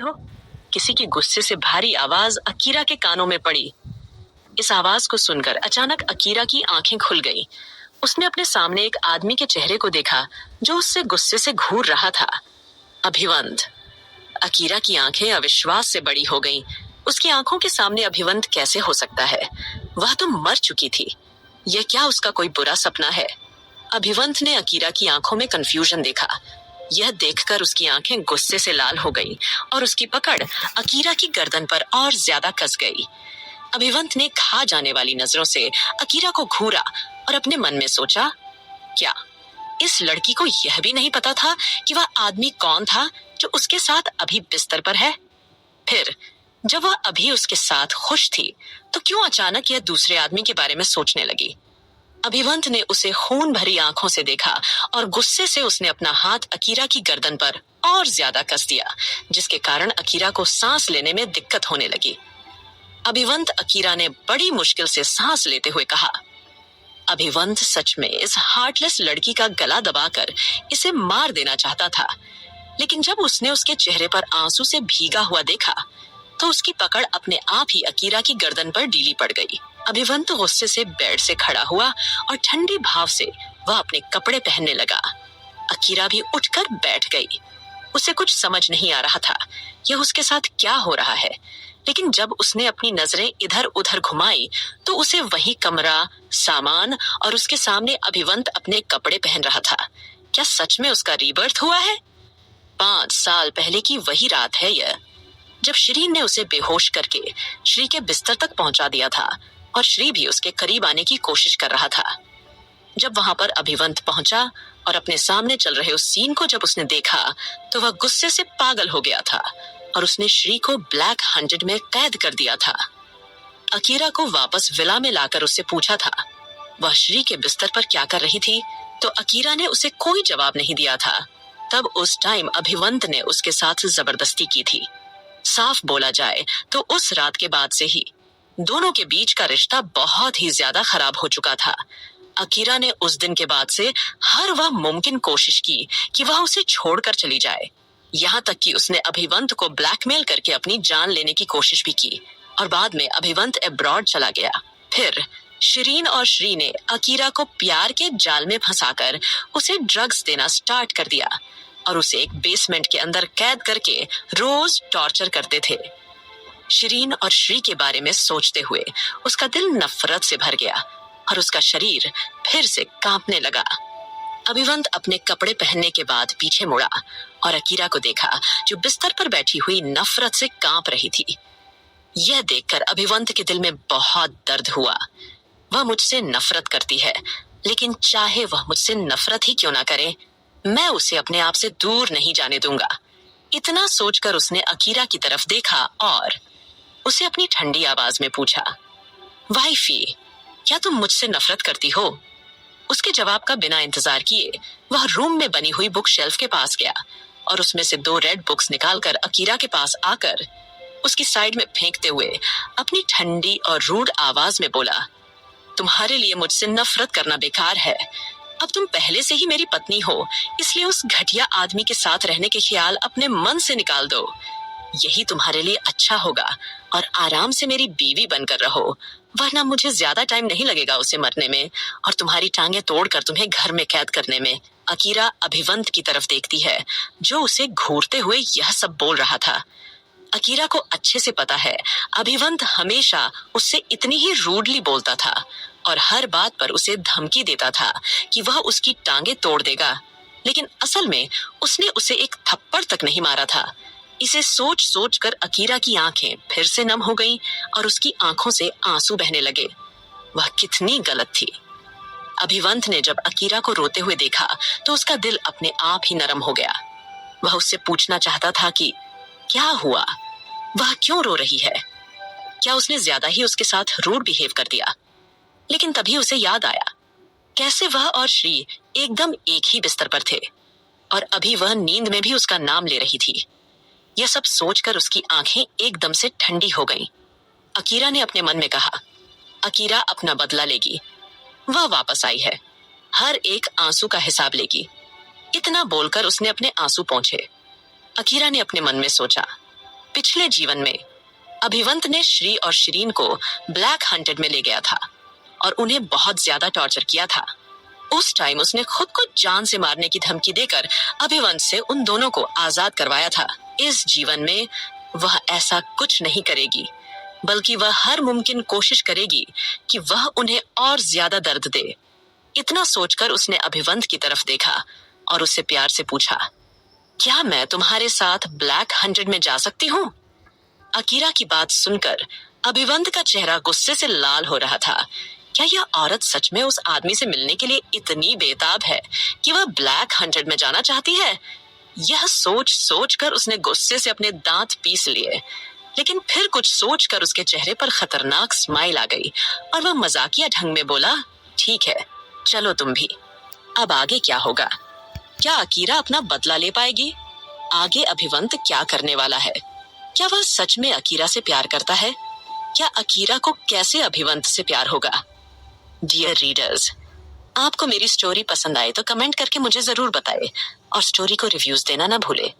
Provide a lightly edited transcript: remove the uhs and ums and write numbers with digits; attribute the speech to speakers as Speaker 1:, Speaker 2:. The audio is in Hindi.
Speaker 1: हो? किसी की गुस्से से भारी आवाज अकीरा के कानों में पड़ी। इस आवाज को सुनकर अचानक अकीरा की आंखें खुल गईं। उसने अपने सामने एक आदमी के चेहरे को देखा जो उससे गुस्से से घूर रहा था। अभिवंत। अकीरा की आंखें अविश्वास से बड़ी हो गईं। उसकी आंखों के सामने अभिवंत कैसे हो सकता है? वह तो मर चुकी थी। यह क्या उसका कोई बुरा सपना है? अभिवंत ने अकीरा की आंखों में कंफ्यूजन देखा। यह देखकर उसकी आंखें गुस्से से लाल हो गईं और उसकी पकड़ अकीरा की गर्दन पर और ज्यादा कस गई। अभिवंत ने खा जाने वाली नजरों से अकीरा को घूरा और अपने मन में सोचा, क्या इस लड़की को यह भी नहीं पता था कि वह आदमी कौन था जो उसके साथ अभी बिस्तर पर है? फिर जब वह अभी उसके साथ खुश थी, तो क्यों अचानक यह दूसरे आदमी के बारे में सोचने लगी? अभिवंत ने उसे खून भरी आंखों से देखा और गुस्से से उसने अपना हाथ अकीरा की गर्दन पर और ज्यादा कस दिया, जिसके कारण अकीरा को सांस लेने में दिक्कत होने लगी। अभिवंत अकीरा ने बड़ी मुश्किल से सांस लेते हुए कहा। अभिवंत सच में इस हार्टलेस लड़की का गला दबाकर इसे मार देना चाहता था, लेकिन जब उसने उसके चेहरे पर आंसू से भीगा हुआ देखा, तो उसकी पकड़ अपने आप ही अकीरा की गर्दन पर ढीली पड़ गई। अभिवंत गुस्से से बेड से खड़ा हुआ और ठंडे भाव से वह अपने कपड़े पहनने लगा। अकीरा भी उठकर बैठ गई। उसे कुछ समझ नहीं आ रहा था यह उसके साथ क्या हो रहा है, लेकिन जब उसने अपनी नजरें इधर उधर घुमाई तो उसे वही कमरा, सामान और उसके सामने अभिवंत अपने कपड़े पहन रहा था। क्या सच में उसका रीबर्थ हुआ है? 5 साल पहले की वही रात है यह, जब शिरीन ने उसे बेहोश करके श्री के बिस्तर तक पहुंचा दिया था और श्री भी उसके करीब आने की कोशिश कर रहा था। जब वहां पर अभिवंत पहुंचा और अपने सामने चल रहे उस सीन को जब उसने देखा, तो वह गुस्से से पागल हो गया था और उसने श्री को ब्लैक 100 में कैद कर दिया था। अकीरा को वापस विला में लाकर उससे पूछा था वह श्री के बिस्तर पर क्या कर रही थी, तो अकीरा ने उसे कोई जवाब नहीं दिया था। तब उस टाइम अभिवंत ने उसके साथ जबरदस्ती की थी। साफ बोला जाए तो उस रात के बाद से ही दोनों के बीच का रिश्ता बहुत ही ज्यादा खराब हो चुका था। अकीरा ने उस दिन के बाद से हर वह मुमकिन कोशिश की कि वह उसे छोड़कर चली जाए। यहाँ तक कि उसने अभिवंत को ब्लैकमेल करके अपनी जान लेने की कोशिश भी की और बाद में अभिवंत अब्रॉड चला गया। फिर शिरीन और श्री ने अकीरा को प्यार के जाल में फंसाकर उसे ड्रग्स देना स्टार्ट कर दिया और उसे एक बेसमेंट के अंदर कैद करके रोज टॉर्चर करते थे। शिरीन और श्री के बारे में सोचते हुए उसका दिल नफरत से भर गया और उसका शरीर फिर से कांपने लगा। अभिवंत अपने कपड़े पहनने के बाद पीछे मुड़ा और अकीरा को देखा जो बिस्तर पर बैठी हुई नफरत से कांप रही थी। यह देखकर अभिवंत के दिल में बहुत दर्द हुआ। वह मुझसे नफरत करती है, लेकिन चाहे वह मुझसे नफरत ही क्यों ना करे, मैं उसे अपने आप से दूर नहीं जाने दूंगा। इतना सोचकर उसने अकीरा की तरफ देखा और उसे अपनी ठंडी आवाज में पूछा, वाइफी, क्या तुम मुझसे नफरत करती हो? उसके जवाब का बिना इंतजार किए वह रूम में बनी हुई बुक शेल्फ के पास गया और उसमें से 2 रेड बुक्स निकालकर अकीरा के पास आकर उसकी साइड में फेंकते हुए अपनी ठंडी और रूड आवाज में बोला, तुम्हारे लिए मुझसे नफरत करना बेकार है। अब तुम पहले से ही मेरी पत्नी हो, इसलिए उस घटिया आदमी के साथ रहने के ख्याल अपने मन से निकाल दो। यही तुम्हारे लिए अच्छा होगा और आराम से मेरी बीवी बनकर रहो, वरना मुझे ज्यादा टाइम नहीं लगेगा उसे मरने में और तुम्हारी टांगें तोड़कर तुम्हें घर में कैद करने में। अकीरा अभिवंत की तरफ देखती है जो उसे घूरते हुए यह सब बोल रहा था। अकीरा को अच्छे से पता है अभिवंत हमेशा उससे इतनी ही रूडली बोलता था और हर बात पर उसे धमकी देता था कि वह उसकी टांगें तोड़ देगा, लेकिन असल में उसने उसे एक थप्पड़ तक नहीं मारा था। इसे सोच सोच कर अकीरा की आंखें फिर से नम हो गईं और उसकी आंखों से आंसू बहने लगे। वह कितनी गलत थी। अभिवंत ने जब अकीरा को रोते हुए देखा तो उसका दिल अपने आप ही नरम हो गया। वह उससे पूछना चाहता था कि क्या हुआ, वह क्यों रो रही है? क्या उसने ज्यादा ही उसके साथ रूड बिहेव कर दिया? लेकिन तभी उसे याद आया कैसे वह और श्री एकदम एक ही बिस्तर पर थे और अभी वह नींद में भी उसका नाम ले रही थी। यह सब सोचकर उसकी आंखें एकदम से ठंडी हो गईं। अकीरा ने अपने मन में कहा, अकीरा अपना बदला लेगी। वह वापस आई है, हर एक आंसू का हिसाब लेगी। इतना बोलकर उसने अपने आंसू पोंछे। अकीरा ने अपने मन में सोचा, पिछले जीवन में अभिवंत ने श्री और शिरीन को ब्लैक हंटेड में ले गया था और उन्हें बहुत ज्यादा टॉर्चर किया था। उस टाइम उसने खुद को जान से मारने की धमकी देकर अभिवंत से उन दोनों को आजाद करवाया था। इस जीवन में वह ऐसा कुछ नहीं करेगी, बल्कि वह हर मुमकिन कोशिश करेगी कि वह उन्हें और ज्यादा दर्द दे। इतना सोचकर उसने अभिवंत की तरफ देखा और उससे प्यार से पूछा, क्या मैं तुम्हारे साथ ब्लैक हंड्रेड में जा सकती हूँ? अकीरा की बात सुनकर अभिवंत का चेहरा गुस्से से लाल हो रहा था। क्या यह औरत सच में उस आदमी से मिलने के लिए इतनी बेताब है कि वह ब्लैक हंड्रेड में जाना चाहती है? यह सोच कर उसने गुस्से से अपने दांत पीस लिए, लेकिन फिर कुछ सोचकर उसके चेहरे पर खतरनाक स्माइल आ गई और वह मजाकिया ढंग में बोला, ठीक है, चलो तुम भी। अब आगे क्या होगा? क्या अकीरा अपना बदला ले पाएगी? आगे अभिवंत क्या करने वाला है? क्या वह सच में अकीरा से प्यार करता है? क्या अकीरा को कैसे अभिवंत से प्यार होगा? डियर रीडर्स, आपको मेरी स्टोरी पसंद आए तो कमेंट करके मुझे जरूर बताएं और स्टोरी को रिव्यूज देना ना भूले।